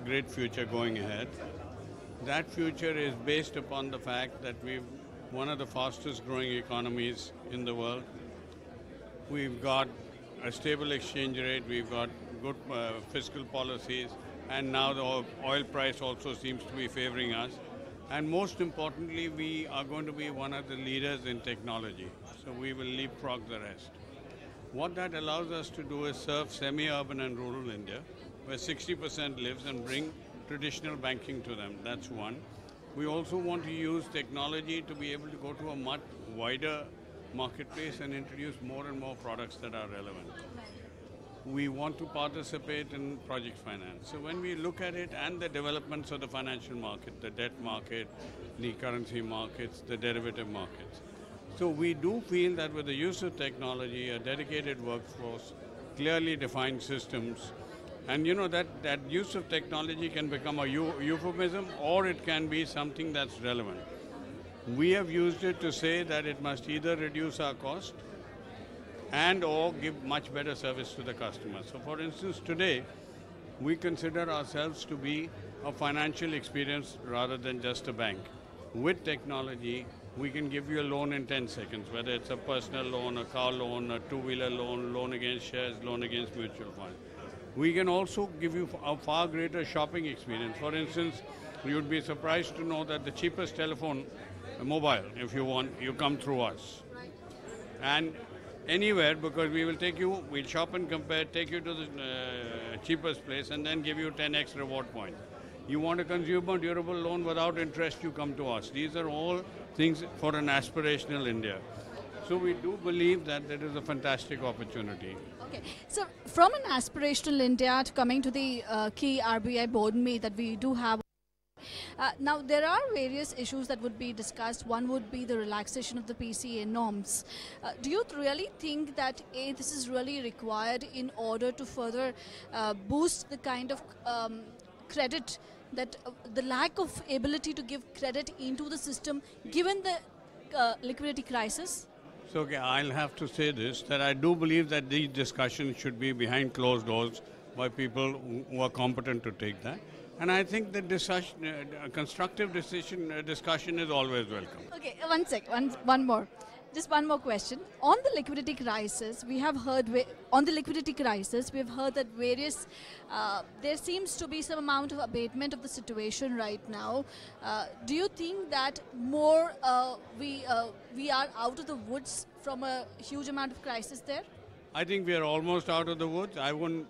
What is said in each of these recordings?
great future going ahead. That future is based upon the fact that we're one of the fastest growing economies in the world. We've got a stable exchange rate, we've got good fiscal policies, and now the oil price also seems to be favoring us. And most importantly, we are going to be one of the leaders in technology. So we will leapfrog the rest. What that allows us to do is serve semi-urban and rural India, where 60% lives, and bring traditional banking to them. That's one. We also want to use technology to be able to go to a much wider marketplace and introduce more and more products that are relevant. We want to participate in project finance. So when we look at it and the developments of the financial market, the debt market, the currency markets, the derivative markets. So we do feel that with the use of technology, a dedicated workforce, clearly defined systems, and that use of technology can become a euphemism, or it can be something that's relevant. We have used it to say that it must either reduce our cost and or give much better service to the customer. So for instance, today, we consider ourselves to be a financial experience rather than just a bank. With technology, we can give you a loan in 10 seconds, whether it's a personal loan, a car loan, a two-wheeler loan, loan against shares, loan against mutual funds. We can also give you a far greater shopping experience. For instance, you'd be surprised to know that the cheapest telephone, mobile, if you want, you come through us. And anywhere, because we will take you, we'll shop and compare, take you to the cheapest place, and then give you 10x reward points. You want a consumer durable loan without interest, you come to us. These are all things for an aspirational India. So we do believe that there is a fantastic opportunity. Okay, so from an aspirational India to coming to the key RBI board meet that we do have. Now, there are various issues that would be discussed. One would be the relaxation of the PCA norms. Do you really think that this is really required in order to further boost the kind of credit that the lack of ability to give credit into the system given the liquidity crisis? So, okay, I'll have to say this, that I do believe that these discussions should be behind closed doors by people who are competent to take that. And I think that constructive discussion is always welcome. Okay, one more. Just one more question. On the liquidity crisis, we have heard that various, there seems to be some amount of abatement of the situation right now. Do you think that more we are out of the woods from a huge amount of crisis there? I think we are almost out of the woods. I wouldn't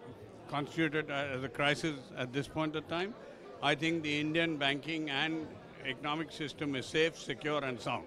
constitute it as a crisis at this point of time. I think the Indian banking and economic system is safe, secure and sound.